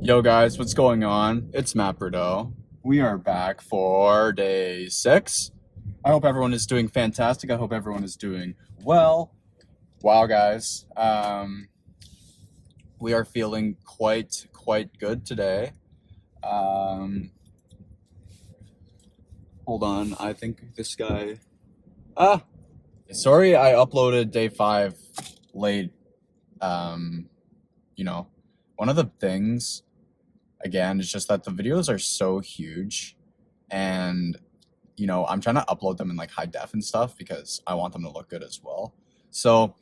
Yo guys, what's going on? It's Matt Bordeaux. We are back for day 6. I hope everyone is doing fantastic. I hope everyone is doing well. Wow guys, we are feeling quite good today. Um, Hold on, I think this guy... Ah! Sorry I uploaded day 5 late. Um, you know, one of the things, again, is just that the videos are so huge and I'm trying to upload them in like high def and stuff because I want them to look good as well. So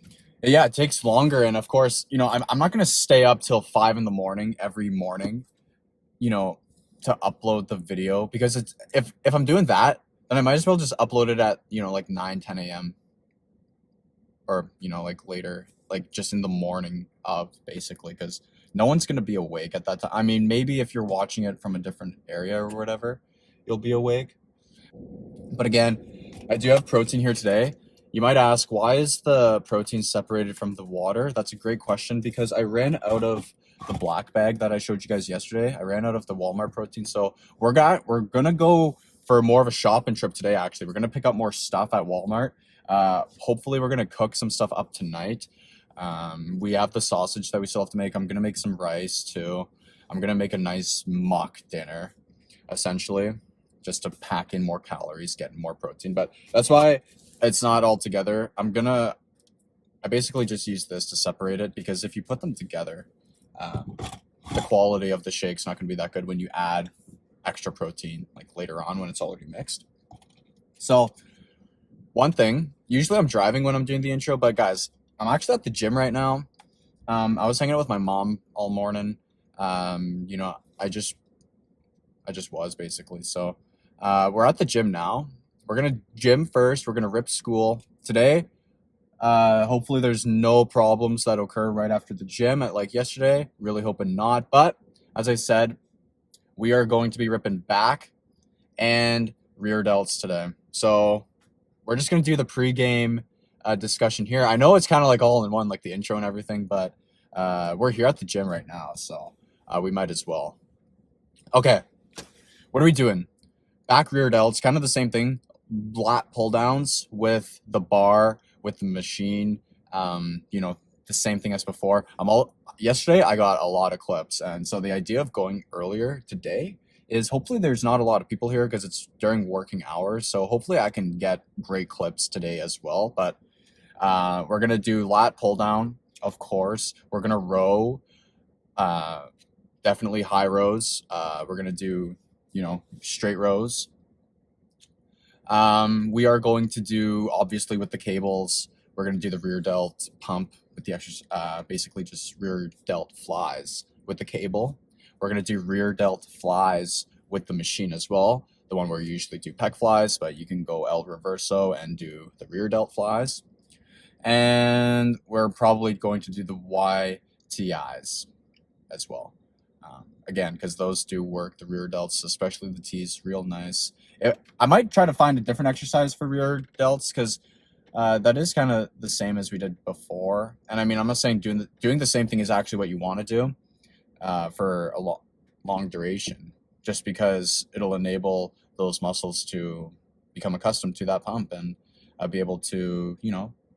yeah, it takes longer. And of course, I'm not going to stay up till 5 in the morning every morning, you know, to upload the video because if I'm doing that, then I might as well just upload it at, like 9, 10 a.m. or, like later, like just in the morning of basically, because no one's going to be awake at that time. I mean, maybe if you're watching it from a different area or whatever, you'll be awake. But again, I do have protein here today. You might ask, why is the protein separated from the water? That's a great question because I ran out of the black bag that I showed you guys yesterday. I ran out of the Walmart protein. So we're gonna go for more of a shopping trip today, actually. We're gonna pick up more stuff at Walmart. Hopefully we're gonna cook some stuff up tonight. We have the sausage that we still have to make. I'm gonna make some rice too. I'm gonna make a nice mock dinner, essentially, just to pack in more calories, get more protein. But that's why it's not all together. I basically just use this to separate it because if you put them together, the quality of the shake's not going to be that good when you add extra protein like later on when it's already mixed. So one thing, usually I'm driving when I'm doing the intro, but guys, I'm actually at the gym right now. I was hanging out with my mom all morning. I just was basically. So we're at the gym now. We're gonna gym first. We're gonna rip school today. Hopefully there's no problems that occur right after the gym like yesterday. Really hoping not. But as I said, we are going to be ripping back and rear delts today. So we're just gonna do the pregame discussion here. I know it's kind of like all in one, like the intro and everything, but we're here at the gym right now, so we might as well. Okay, what are we doing? Back rear delts, kind of the same thing. Lat pull downs with the bar, with the machine. The same thing as before. Yesterday I got a lot of clips, and so the idea of going earlier today is hopefully there's not a lot of people here because it's during working hours. So hopefully I can get great clips today as well. But we're gonna do lat pull down, of course. We're gonna row, definitely high rows. We're gonna do straight rows. We are going to do, obviously with the cables, we're going to do the rear delt pump with the extra, basically just rear delt flies with the cable. We're going to do rear delt flies with the machine as well, the one where you usually do pec flies, but you can go El Reverso and do the rear delt flies. And we're probably going to do the YTIs as well. Again, because those do work, the rear delts, especially the T's, real nice. I might try to find a different exercise for rear delts because that is kind of the same as we did before. And I mean, I'm not saying doing the same thing is actually what you want to do for a long duration, just because it'll enable those muscles to become accustomed to that pump and be able to,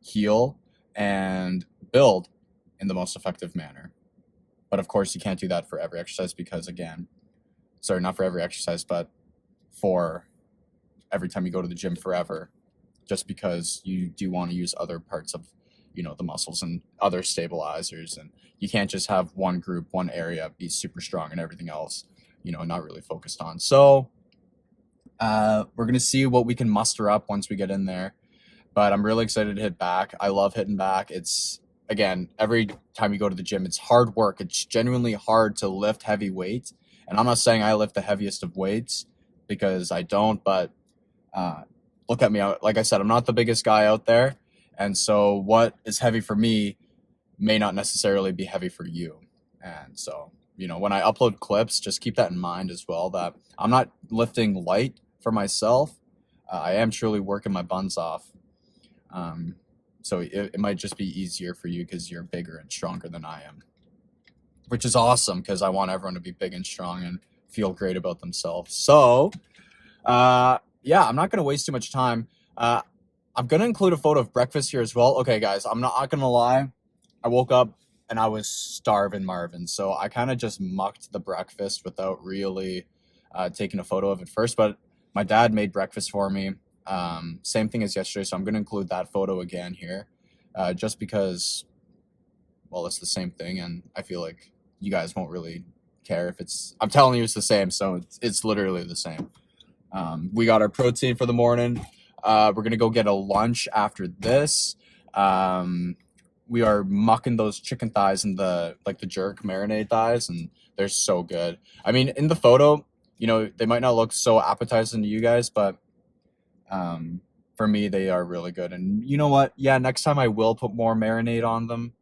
heal and build in the most effective manner. But of course, you can't do that for every exercise because, again, sorry, not for every exercise, but for every time you go to the gym forever, just because you do want to use other parts of, the muscles and other stabilizers. And you can't just have one group, one area be super strong and everything else, not really focused on. So we're going to see what we can muster up once we get in there. But I'm really excited to hit back. I love hitting back. Again, every time you go to the gym, it's hard work. It's genuinely hard to lift heavy weights. And I'm not saying I lift the heaviest of weights because I don't, but look at me. Like I said, I'm not the biggest guy out there. And so what is heavy for me may not necessarily be heavy for you. And so, when I upload clips, just keep that in mind as well, that I'm not lifting light for myself. I am truly working my buns off. So it might just be easier for you because you're bigger and stronger than I am. which is awesome because I want everyone to be big and strong and feel great about themselves. So, yeah, I'm not going to waste too much time. I'm going to include a photo of breakfast here as well. Okay, guys, I'm not going to lie. I woke up and I was starving Marvin. So I kind of just mucked the breakfast without really taking a photo of it first. But my dad made breakfast for me. Same thing as yesterday. So I'm going to include that photo again here just because, well, it's the same thing. And I feel like you guys won't really care if it's, I'm telling you it's the same. So it's literally the same. We got our protein for the morning. We're going to go get a lunch after this. We are mucking those chicken thighs and the jerk marinade thighs, and they're so good. I mean, in the photo, you know, they might not look so appetizing to you guys, but for me, they are really good. And you know what? Yeah, next time I will put more marinade on them.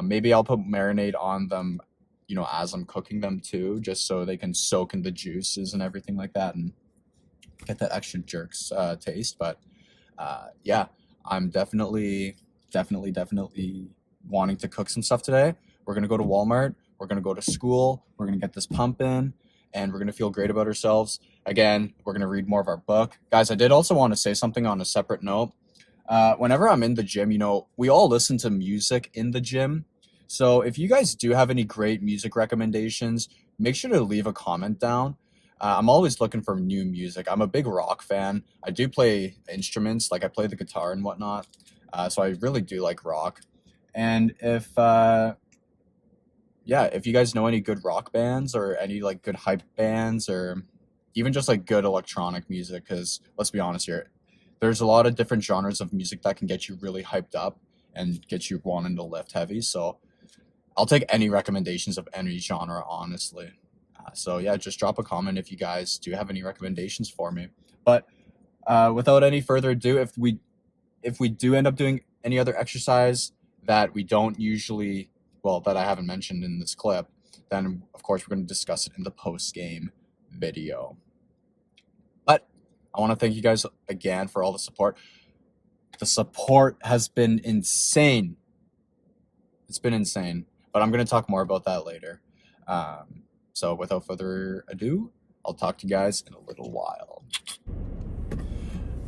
Maybe I'll put marinade on them, you know, as I'm cooking them too, just so they can soak in the juices and everything like that, and get that extra jerks taste. But yeah, I'm definitely wanting to cook some stuff today. We're gonna go to Walmart. We're gonna go to school. We're gonna get this pump in, and we're gonna feel great about ourselves. Again, we're gonna read more of our book, guys. I did also want to say something on a separate note. Whenever I'm in the gym, you know, we all listen to music in the gym. So if you guys do have any great music recommendations, make sure to leave a comment down. I'm always looking for new music. I'm a big rock fan. I do play instruments, like I play the guitar and whatnot. So I really do like rock. And yeah, if you guys know any good rock bands or any like good hype bands or even just like good electronic music, because let's be honest here, there's a lot of different genres of music that can get you really hyped up and get you wanting to lift heavy. So I'll take any recommendations of any genre, honestly. So yeah, just drop a comment if you guys do have any recommendations for me. But without any further ado, if we do end up doing any other exercise that we don't usually, well, that I haven't mentioned in this clip, then of course we're going to discuss it in the post-game video. But I want to thank you guys again for all the support. The support has been insane. It's been insane, but I'm going to talk more about that later. So without further ado, I'll talk to you guys in a little while.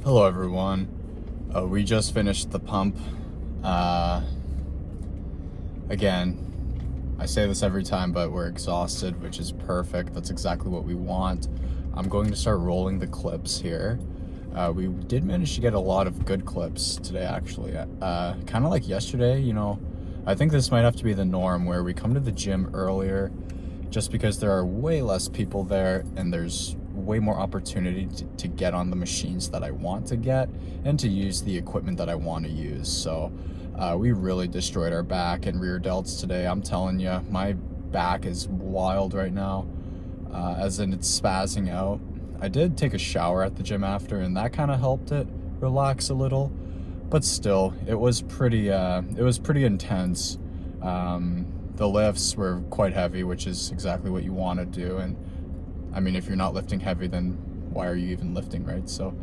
Hello, everyone. We just finished the pump. Again, I say this every time, but we're exhausted, which is perfect. That's exactly what we want. I'm going to start rolling the clips here. We did manage to get a lot of good clips today, actually. Kind of like yesterday, you know, I think this might have to be the norm where we come to the gym earlier just because there are way less people there and there's way more opportunity to get on the machines that I want to get and to use the equipment that I want to use. So we really destroyed our back and rear delts today. I'm telling you, my back is wild right now, as in it's spazzing out. I did take a shower at the gym after, and that kind of helped it relax a little, but still, it was pretty intense. The lifts were quite heavy, which is exactly what you want to do. And I mean, if you're not lifting heavy, then why are you even lifting, right? So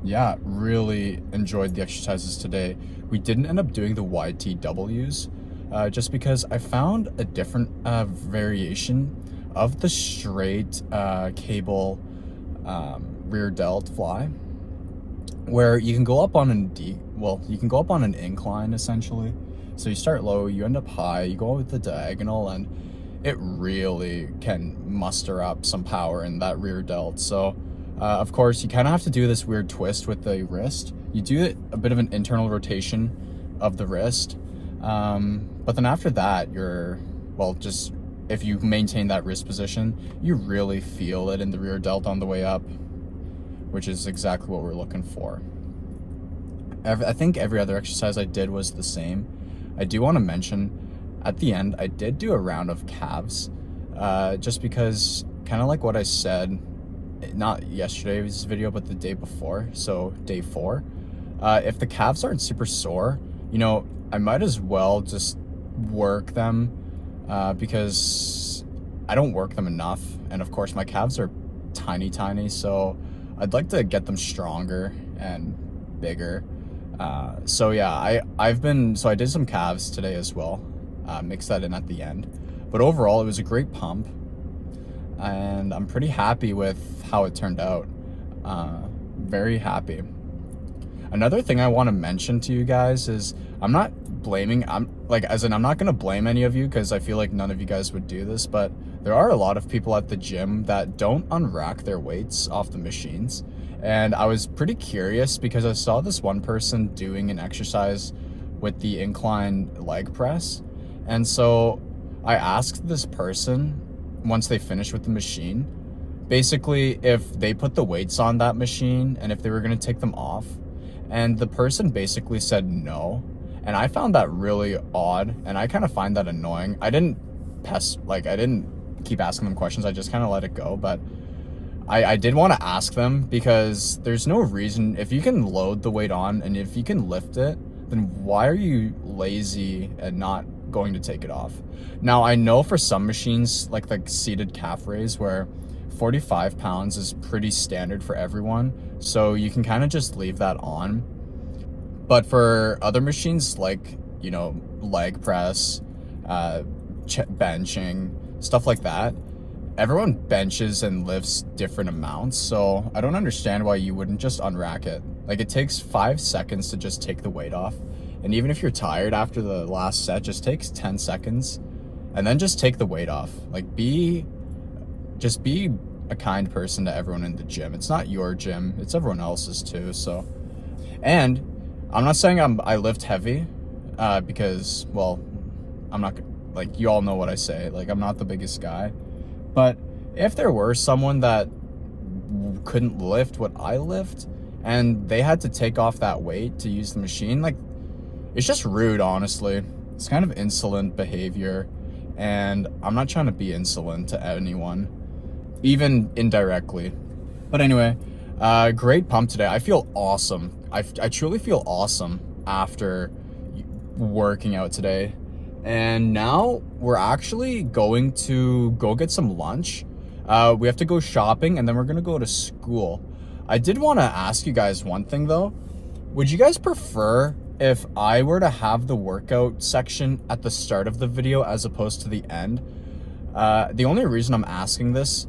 yeah, really enjoyed the exercises today. We didn't end up doing the YTWs just because I found a different variation of the straight cable rear delt fly, where you can go up on you can go up on an incline essentially. So you start low, you end up high, you go with the diagonal, and it really can muster up some power in that rear delt. So of course you kind of have to do this weird twist with the wrist. You do a bit of an internal rotation of the wrist, but then after that just if you maintain that wrist position, you really feel it in the rear delt on the way up, which is exactly what we're looking for. I think every other exercise I did was the same. I do want to mention at the end, I did do a round of calves, just because, kind of like what I said, not yesterday's video, but the day before, so day 4. If the calves aren't super sore, you know, I might as well just work them, because I don't work them enough. And of course, my calves are tiny, so I'd like to get them stronger and bigger. So yeah, I did some calves today as well. mix that in at the end. But overall, it was a great pump, and I'm pretty happy with how it turned out. Very happy. Another thing I want to mention to you guys is I'm not gonna blame any of you, because I feel like none of you guys would do this, but there are a lot of people at the gym that don't unrack their weights off the machines. And I was pretty curious because I saw this one person doing an exercise with the incline leg press. And so I asked this person, once they finished with the machine, basically if they put the weights on that machine and if they were going to take them off. And the person basically said no. And I found that really odd, and I kind of find that annoying. I didn't keep asking them questions. I just kind of let it go. But I did want to ask them, because there's no reason, if you can load the weight on and if you can lift it, then why are you lazy and not going to take it off? Now, I know for some machines, like the seated calf raise, where 45 pounds is pretty standard for everyone, so you can kind of just leave that on. But for other machines, like, you know, leg press, benching, stuff like that, everyone benches and lifts different amounts, so I don't understand why you wouldn't just unrack it. Like, it takes 5 seconds to just take the weight off, and even if you're tired after the last set, just takes 10 seconds, and then just take the weight off. Like, just be a kind person to everyone in the gym. It's not your gym, it's everyone else's too. So, and I'm not saying I lift heavy, because, well, I'm not, like, you all know what I say, like, I'm not the biggest guy. But if there were someone that couldn't lift what I lift, and they had to take off that weight to use the machine, like, it's just rude, honestly. It's kind of insolent behavior, and I'm not trying to be insolent to anyone, even indirectly. But anyway, great pump today. I feel awesome. I truly feel awesome after working out today. And now we're actually going to go get some lunch. We have to go shopping, and then we're gonna go to school. I did want to ask you guys one thing though. Would you guys prefer if I were to have the workout section at the start of the video as opposed to the end? The only reason I'm asking this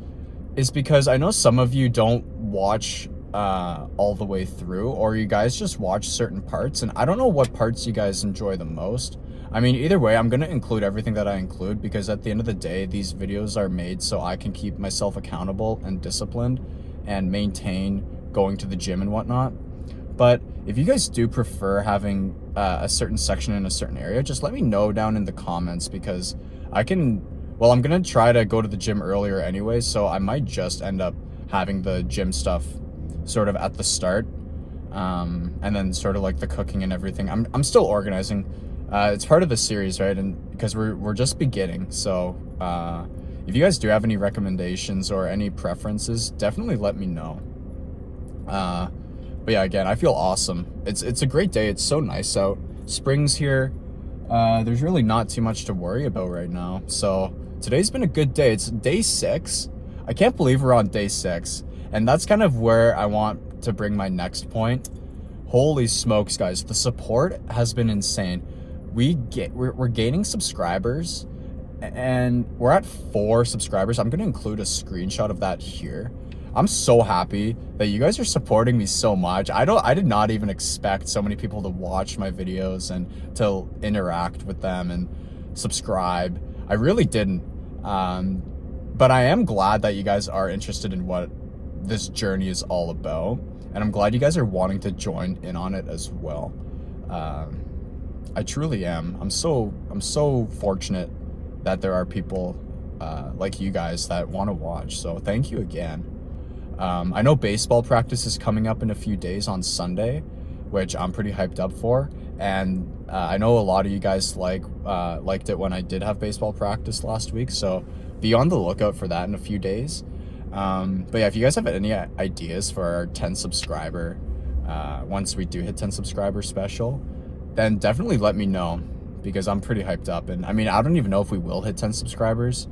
is because I know some of you don't watch all the way through, or you guys just watch certain parts, and I don't know what parts you guys enjoy the most. I mean, either way, I'm going to include everything that I include, because at the end of the day, these videos are made so I can keep myself accountable and disciplined and maintain going to the gym and whatnot. But if you guys do prefer having a certain section in a certain area, just let me know down in the comments, because I'm going to try to go to the gym earlier anyway, so I might just end up having the gym stuff sort of at the start, and then sort of like the cooking and everything. I'm still organizing. It's part of the series, right? And because we're just beginning, so if you guys do have any recommendations or any preferences, definitely let me know. But yeah, again, I feel awesome. It's a great day. It's so nice out. Spring's here. There's really not too much to worry about right now. So today's been a good day. It's day 6. I can't believe we're on day 6, and that's kind of where I want to bring my next point. Holy smokes, guys! The support has been insane. We're gaining subscribers, and we're at 4 subscribers. I'm going to include a screenshot of that here. I'm so happy that you guys are supporting me so much. I did not even expect so many people to watch my videos and to interact with them and subscribe. I really didn't. But I am glad that you guys are interested in what this journey is all about, and I'm glad you guys are wanting to join in on it as well. I truly am. I'm so fortunate that there are people like you guys that want to watch. So thank you again. I know baseball practice is coming up in a few days on Sunday, which I'm pretty hyped up for. And I know a lot of you guys liked it when I did have baseball practice last week. So be on the lookout for that in a few days. But yeah, if you guys have any ideas for our 10 subscriber, once we do hit 10 subscriber special, then definitely let me know, because I'm pretty hyped up. And I mean, I don't even know if we will hit 10 subscribers,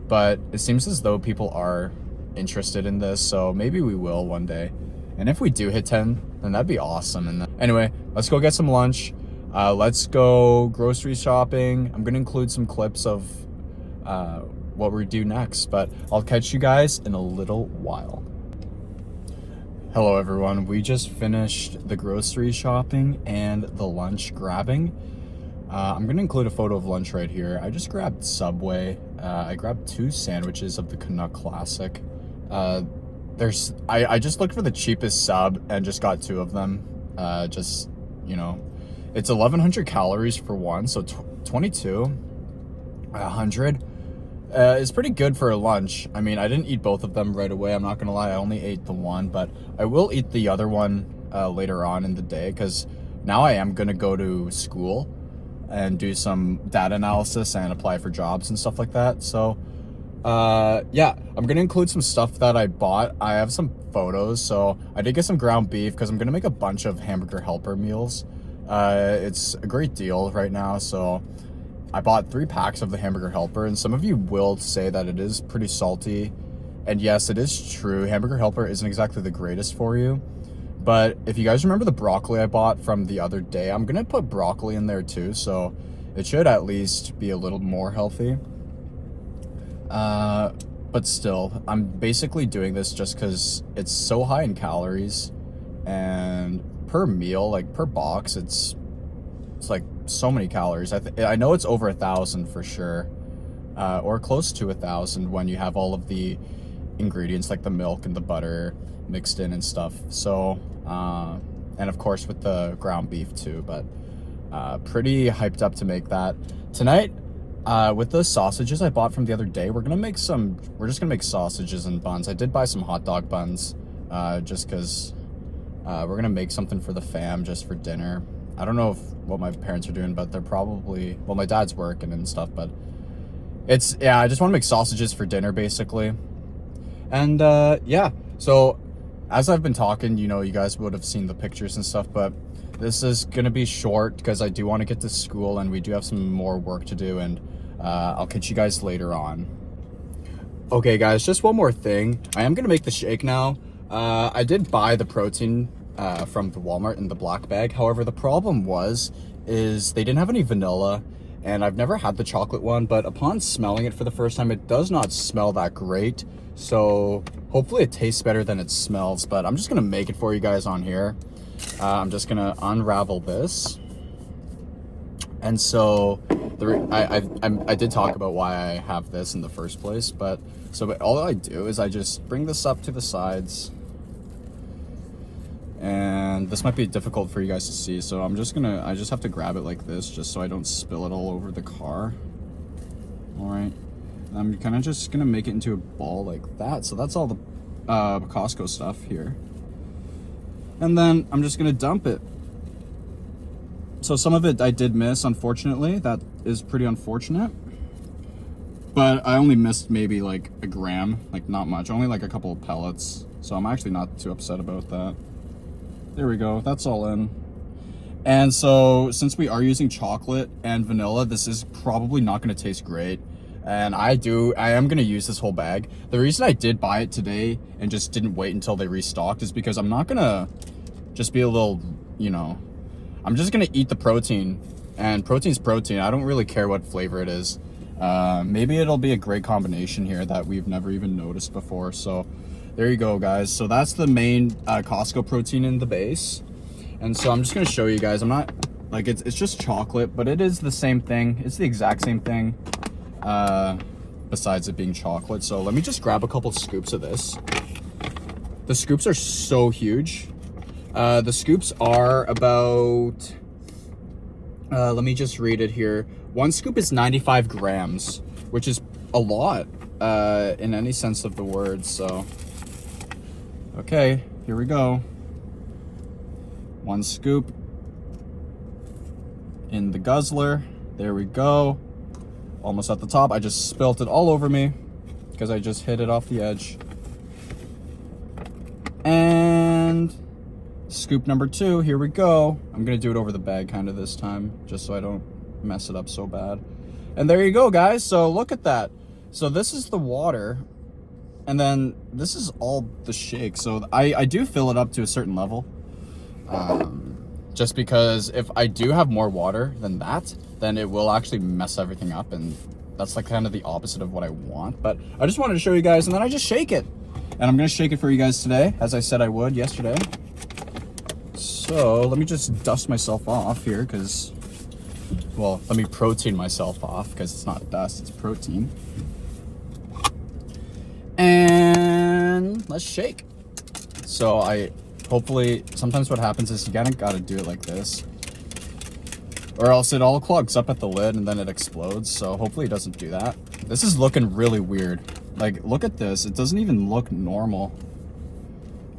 but it seems as though people are interested in this, so maybe we will one day. And if we do hit 10, then that'd be awesome. And then, anyway, let's go get some lunch. let's go grocery shopping. I'm gonna include some clips of what we do next, but I'll catch you guys in a little while. Hello everyone, we just finished the grocery shopping and the lunch grabbing. I'm gonna include a photo of lunch right here. I just grabbed Subway. I grabbed 2 sandwiches of the Canuck Classic. I just looked for the cheapest sub and just got 2 of them. Just, you know, it's 1100 calories for one, so 100 is pretty good for a lunch. I mean, I didn't eat both of them right away. I'm not gonna lie, I only ate the one, but I will eat the other one later on in the day, because now I am gonna go to school and do some data analysis and apply for jobs and stuff like that. So yeah, I'm gonna include some stuff that I bought. I have some photos. So I did get some ground beef because I'm gonna make a bunch of hamburger helper meals. It's a great deal right now, so I bought 3 packs of the hamburger helper, and some of you will say that it is pretty salty, and yes, it is true. Hamburger helper isn't exactly the greatest for you. But if you guys remember the broccoli I bought from the other day, I'm gonna put broccoli in there too, so it should at least be a little more healthy. But still, I'm basically doing this just because it's so high in calories, and per meal, like per box, it's like so many calories. I know it's over 1,000 for sure, or close to 1,000 when you have all of the ingredients like the milk and the butter mixed in and stuff. So and of course with the ground beef too, but pretty hyped up to make that tonight. With the sausages I bought from the other day, we're just gonna make sausages and buns. I did buy some hot dog buns just because we're gonna make something for the fam just for dinner. I don't know what my parents are doing, but they're probably, well, my dad's working and stuff, but yeah, I just want to make sausages for dinner basically. And yeah, so as I've been talking, you know, you guys would have seen the pictures and stuff, but this is gonna be short because I do want to get to school and we do have some more work to do, and I'll catch you guys later on. Okay guys, just one more thing. I am gonna make the shake now. I did buy the protein from the Walmart in the black bag. However, the problem is they didn't have any vanilla, and I've never had the chocolate one, but upon smelling it for the first time, it does not smell that great. So hopefully it tastes better than it smells, but I'm just gonna make it for you guys on here. I'm just gonna unravel this. And so I did talk about why I have this in the first place, but all I do is I just bring this up to the sides, and this might be difficult for you guys to see, so I just have to grab it like this just so I don't spill it all over the car. All right, I'm kind of just gonna make it into a ball like that. So that's all the Costco stuff here, and then I'm just gonna dump it. So some of it I did miss, unfortunately. That is pretty unfortunate, but I only missed maybe like a gram, like not much, only like a couple of pellets, so I'm actually not too upset about that. There we go, that's all in. And so since we are using chocolate and vanilla, this is probably not going to taste great, and I am going to use this whole bag. The reason I did buy it today and just didn't wait until they restocked is because I'm not going to just be a little, you know, I'm just going to eat the protein, and protein's protein. I don't really care what flavor it is. Maybe it'll be a great combination here that we've never even noticed before. So there you go, guys. So that's the main Costco protein in the base. And so I'm just going to show you guys. I'm not, like, it's just chocolate, but it is the same thing. It's the exact same thing besides it being chocolate. So let me just grab a couple scoops of this. The scoops are so huge. The scoops are about, let me just read it here. 1 scoop is 95 grams, which is a lot in any sense of the word. So, okay, here we go. 1 scoop in the guzzler. There we go. Almost at the top. I just spilt it all over me because I just hit it off the edge. And scoop number 2, here we go. I'm gonna do it over the bag kind of this time, just so I don't mess it up so bad. And there you go, guys. So look at that. So this is the water, and then this is all the shake. So I do fill it up to a certain level, just because if I do have more water than that, then it will actually mess everything up, and that's like kind of the opposite of what I want. But I just wanted to show you guys, and then I just shake it. And I'm gonna shake it for you guys today, as I said I would yesterday. So let me just dust myself off here, because, well, let me protein myself off, because it's not dust, it's protein. And let's shake. So hopefully, sometimes what happens is you gotta do it like this, or else it all clogs up at the lid and then it explodes. So hopefully it doesn't do that. This is looking really weird. Like, look at this. It doesn't even look normal.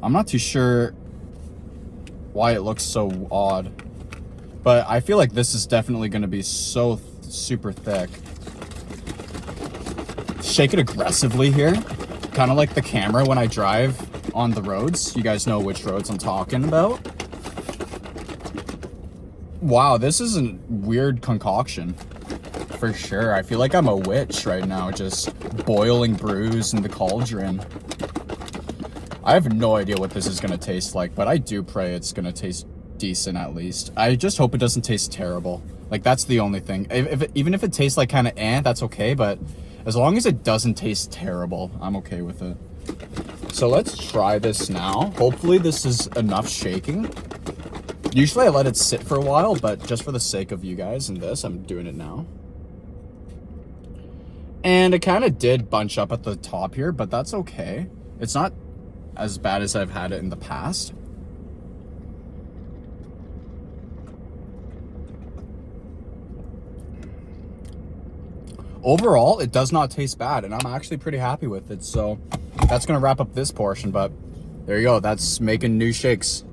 I'm not too sure why it looks so odd, but I feel like this is definitely going to be so super thick. Shake it aggressively here, kind of like the camera when I drive on the roads. You guys know which roads I'm talking about. Wow, this is a weird concoction for sure. I feel like I'm a witch right now, just boiling brews in the cauldron. I have no idea what this is going to taste like, but I do pray it's going to taste decent at least. I just hope it doesn't taste terrible. Like, that's the only thing. Even if it tastes like kind of that's okay, but as long as it doesn't taste terrible, I'm okay with it. So let's try this now. Hopefully this is enough shaking. Usually I let it sit for a while, but just for the sake of you guys and this, I'm doing it now. And it kind of did bunch up at the top here, but that's okay. It's not as bad as I've had it in the past. Overall, it does not taste bad, and I'm actually pretty happy with it. So that's going to wrap up this portion, but there you go. That's making new shakes.